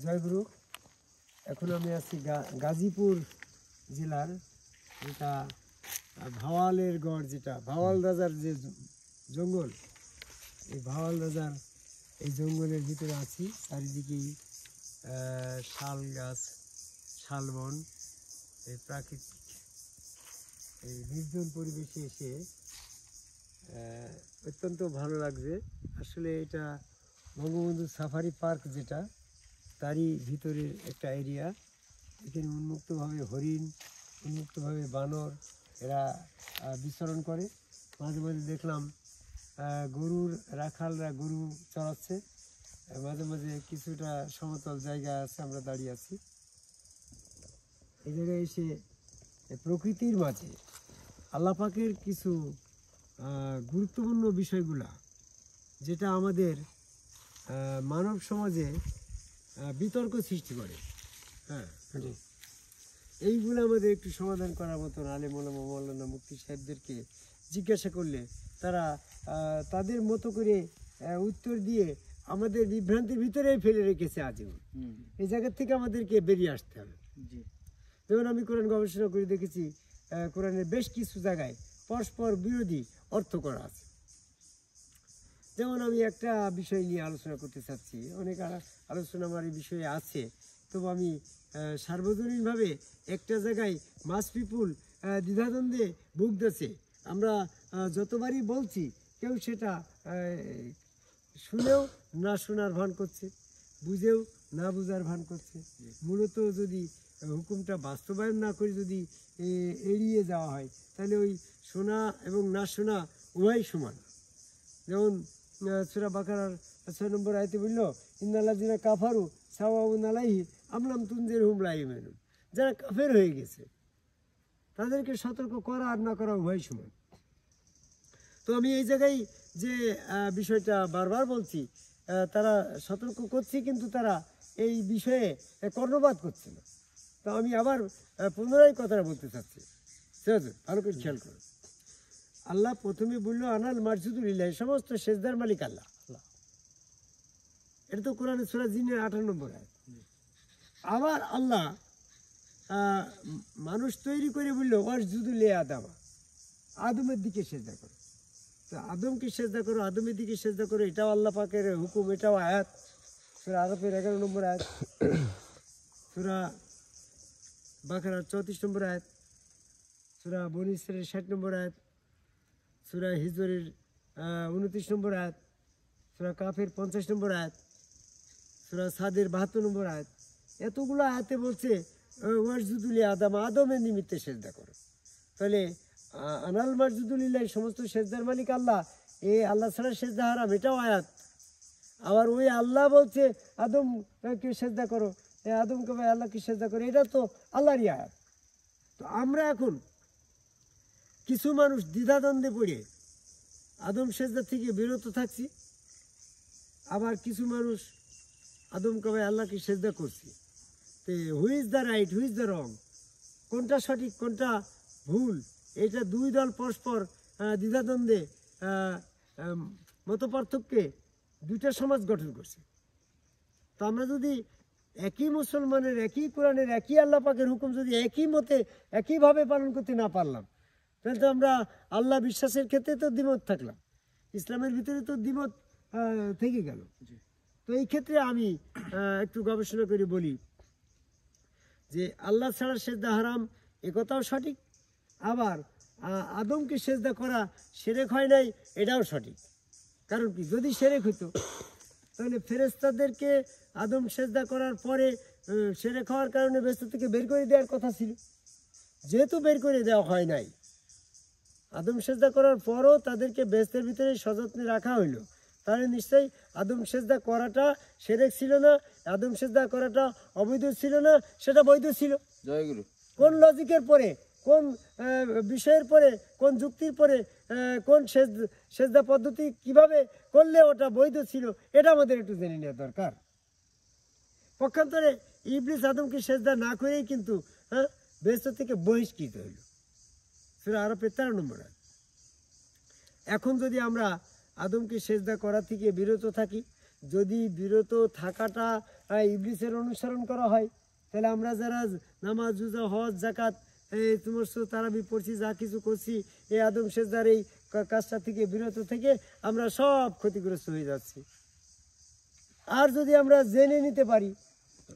জয়গুরু। এখন আমি আছি গাজীপুর জেলার যেটা ভাওয়ালের গড়, যেটা ভাওয়াল রাজার যে জঙ্গল, এই ভাওয়াল রাজার এই জঙ্গলের ভিতরে আছি। চারিদিকেই শাল গাছ, শালবন, এই প্রাকৃতিক এই নির্জন পরিবেশে এসে অত্যন্ত ভালো লাগছে। আসলে এটা বঙ্গবন্ধু সাফারি পার্ক, যেটা তারই ভিতরে একটা এরিয়া। এখানে উন্মুক্তভাবে হরিণ, উন্মুক্তভাবে বানর এরা বিচরণ করে। মাঝে মাঝে দেখলাম গরুর রাখালরা গরু চড়াচ্ছে। মাঝে মাঝে কিছুটা সমতল জায়গা আছে, আমরা দাঁড়িয়ে আছি। এই জায়গায় এসে প্রকৃতির মাঝে আল্লাহ পাকের কিছু গুরুত্বপূর্ণ বিষয়গুলা, যেটা আমাদের মানব সমাজে বিতর্ক সৃষ্টি করে, এইগুলো আমাদের একটু সমাধান করার মতন আলেম ওলামা মৌলানা মুফতি সাহেবদেরকে জিজ্ঞাসা করলে তারা তাদের মতো করে উত্তর দিয়ে আমাদের বিভ্রান্তির ভিতরেই ফেলে রেখেছে আজীবন। এই জায়গা থেকে আমাদেরকে বেরিয়ে আসতে হবে। যেমন আমি কোরআন গবেষণা করে দেখেছি, কোরআনের বেশ কিছু জায়গায় পরস্পর বিরোধী অর্থ করা আছে। যেমন আমি একটা বিষয় নিয়ে আলোচনা করতে চাচ্ছি, অনেক আলোচনা আমার এই বিষয়ে আছে, তবু আমি সার্বজনীনভাবে একটা জায়গায় মাস পিপুল দ্বিধাদ্বন্দ্বে ভুগতেছে। আমরা যতবারই বলছি, কেউ সেটা শুনেও না শোনার ভান করছে, বুঝেও না বুঝার ভান করছে। মূলত যদি হুকুমটা বাস্তবায়ন না করে যদি এড়িয়ে যাওয়া হয়, তাহলে ওই শোনা এবং না শোনা উভয় সমান। যেমন সূরা বাকারার 6 নম্বর আয়াতে বলল, ইন্নাল্লাযিনা কাফারু সাওয়াউন আলাইহিম আমলাম তুনজিরহুম লা ইউমিনুন। যারা কাফের হয়ে গেছে তাদেরকে সতর্ক করা আর না করা উভয় সমান। তো আমি এই জায়গায় যে বিষয়টা বারবার বলছি, তারা সতর্ক করছি কিন্তু তারা এই বিষয়ে কর্ণপাত করছে না। তো আমি আবার পুনরায় কথাটা বলতে চাচ্ছি, ভালো করে খেয়াল করো। আল্লাহ প্রথমে বললো আনাল মারজুদুলিল্লাহ, সমস্ত সেজদার মালিক আল্লাহ। এটা তো কোরআনে সূরা জিনের 18 নম্বর আয়াত। আবার আল্লাহ মানুষ তৈরি করে বললো ওয়াসজুদুল আদামা, আদমের দিকে সেজদা করো। তো আদমকে সেজদা করো, আদমের দিকে সেজদা করো, এটাও আল্লাহ পাকের হুকুম, এটাও আয়াত। সূরা আরাফের 11 নম্বর আয়াত, সূরা বাকারার 34 নম্বর আয়াত, সূরা বনী ইসরাঈলের 60 নম্বর আয়াত, সূরা হিজরের 29 নম্বর আয়াত, সূরা কাফের 50 নম্বর আয়াত, সূরা সাদের 72 নম্বর আয়াত। এতগুলো আয়াতে বলছে ওয়াসজুদুল আদম, আদমের নিমিত্তে সেজদা করো। তাহলে আনাল মারজুদুলিল্লাহ, সমস্ত সেজদার মালিক আল্লাহ, এই আল্লাহ ছাড়া সেজদা হারাম, এটাও আয়াত। আবার ওই আল্লাহ বলছে আদমকে সেজদা করো, আদমকে ভাই আল্লাহকে সেজদা করো, এটা তো আল্লাহরই আয়াত। তো আমরা এখন কিছু মানুষ দ্বিধাদ্বন্দ্বে পড়ে আদম সেজদা থেকে বিরত থাকছি, আবার কিছু মানুষ আদমকে ভাই আল্লাহকে সেজদা করছি। তো হুই is the right, Hui is the wrong, কোনটা সঠিক কোনটা ভুল, এটা দুই দল পরস্পর দ্বিধাদ্বন্দ্বে মত পার্থক্যে দুইটা সমাজ গঠন করছে। তো আমরা যদি একই মুসলমানের, একই কোরআনের, একই আল্লাহ পাকের হুকুম যদি একই মতে একইভাবে পালন করতে না পারলাম, তাহলে তো আমরা আল্লাহ বিশ্বাসের ক্ষেত্রে তো দ্বিমত থাকলাম, ইসলামের ভিতরে তো দ্বিমত থেকে গেল। তো এই ক্ষেত্রে আমি একটু গবেষণা করে বলি যে আল্লাহ ছাড়া সেজদা হারাম, একথাও সঠিক। আবার আদমকে সেজদা করা শিরক হয় নাই, এটাও সঠিক। কারণ কি, যদি শিরক হতো তাহলে ফেরেশতাদেরকে আদম সেজদা করার পরে শিরক হওয়ার কারণে বেহেশত থেকে বের করে দেওয়ার কথা ছিল। যেহেতু বের করে দেওয়া হয় নাই, আদম সেজদা করার পরও তাদেরকে বেহেশতের ভিতরে সযত্নে রাখা হইলো, তাহলে নিশ্চয়ই আদম সেজদা করাটা শিরক ছিল না, আদম সেজদা করাটা অবৈধ ছিল না, সেটা বৈধ ছিল। জয়গুরু। কোন লজিকের পরে, কোন বিষয়ের পরে, কোন যুক্তির পরে, কোন সেজদা পদ্ধতি কিভাবে করলে ওটা বৈধ ছিল, এটা আমাদের একটু জেনে নেওয়া দরকার। পক্ষান্তরে ইবলিস আদমকে সেজদা না করেই কিন্তু বেহেশত থেকে বহিষ্কৃত হইল, সূরা আরাফের 13 নম্বর আয়াত। এখন যদি আমরা আদমকে সেজদা করা থেকে বিরত থাকি, যদি বিরত থাকাটা ইবলিসের অনুসরণ করা হয়, তাহলে আমরা যারা নামাজ রোজা হজ জাকাত এই তোমার তারাবি পড়ছি, যা কিছু করছি, এই আদম সেজদার এই কাজটা থেকে বিরত থেকে আমরা সব ক্ষতিগ্রস্ত হয়ে যাচ্ছি। আর যদি আমরা জেনে নিতে পারি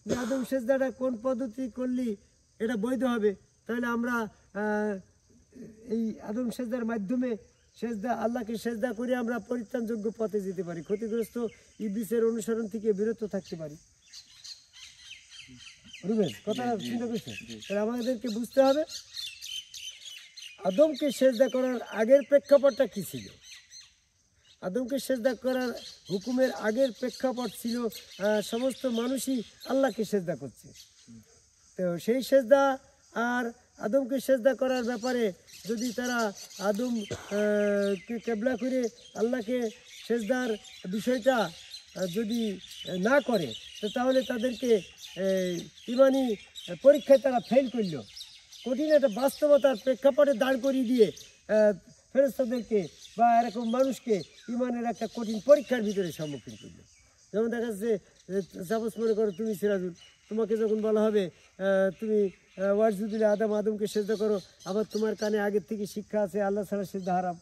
যে আদম সেজদাটা কোন পদ্ধতি করলে এটা বৈধ হবে, তাহলে আমরা এই আদম সেজদার মাধ্যমে সেজদা আল্লাহকে সেজদা করে আমরা পরিত্রাণযোগ্য পথে যেতে পারি, ক্ষতিগ্রস্ত ইবলিসের অনুসরণ থেকে বিরত থাকতে পারি। বুঝবেন কথা চিন্তা করছে? তাহলে আমাদেরকে বুঝতে হবে আদমকে সেজদা করার আগের প্রেক্ষাপটটা কি ছিল। আদমকে সেজদা করার হুকুমের আগের প্রেক্ষাপট ছিল সমস্ত মানুষই আল্লাহকে সেজদা করছে। তো সেই সেজদা আর আদমকে সেজদা করার ব্যাপারে যদি তারা আদম কে কেবলা করে আল্লাহকে সেজদার বিষয়টা যদি না করে, তো তাহলে তাদেরকে ইমানি পরীক্ষায় তারা ফেল করলো, কঠিন একটা বাস্তবতার প্রেক্ষাপটে দাঁড় করিয়ে দিয়ে ফেরেশতাদেরকে বা এরকম মানুষকে ইমানের একটা কঠিন পরীক্ষার ভিতরে সম্মুখীন করলো। যেমন দেখা যাচ্ছে, সাপোজ মনে করো তুমি সিরাজুল, তোমাকে যখন বলা হবে তুমি ওয়াজুদুল আদমকে সেজদা করো, আবার তোমার কানে আগের থেকে শিক্ষা আছে আল্লাহ ছাড়া সেজদা হারাম,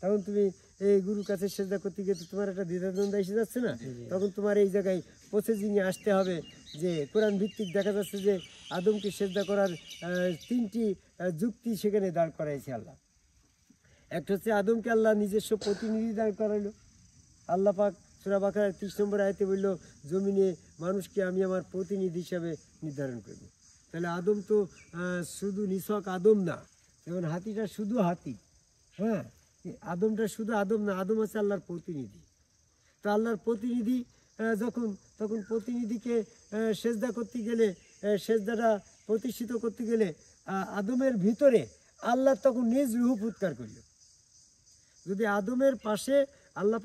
তখন তুমি এই গুরুর কাছে সেজদা করতে গিয়ে তোমার একটা দ্বিধাদ্বন্দ্ব এসে যাচ্ছে না? তখন তোমার এই জায়গায় প্রসেসিংয়ে আসতে হবে যে কোরআন ভিত্তিক দেখা যাচ্ছে যে আদমকে সেজদা করার 3টি যুক্তি সেখানে দাঁড় করাইছে আল্লাহ। একটা হচ্ছে আদমকে আল্লাহ নিজস্ব প্রতিনিধি দাঁড় করাইলো। আল্লাহ পাক সূরা বাকারার 30 নম্বর আয়াতে বলল, জমিনে মানুষকে আমি আমার প্রতিনিধি হিসাবে নির্ধারণ করব। তাহলে আদম তো শুধু নিছক আদম না, যেমন হাতিটা শুধু হাতি, হ্যাঁ, আদমটা শুধু আদম না, আদম আছে আল্লাহর প্রতিনিধি। তো আল্লাহর প্রতিনিধি তখন প্রতিনিধিকে সেজদা করতে গেলে, সেজদাটা প্রতিষ্ঠিত করতে গেলে আদমের ভিতরে আল্লাহ তখন নিজ রূহ উৎকার করল। যদি আদমের পাশে আল্লাহ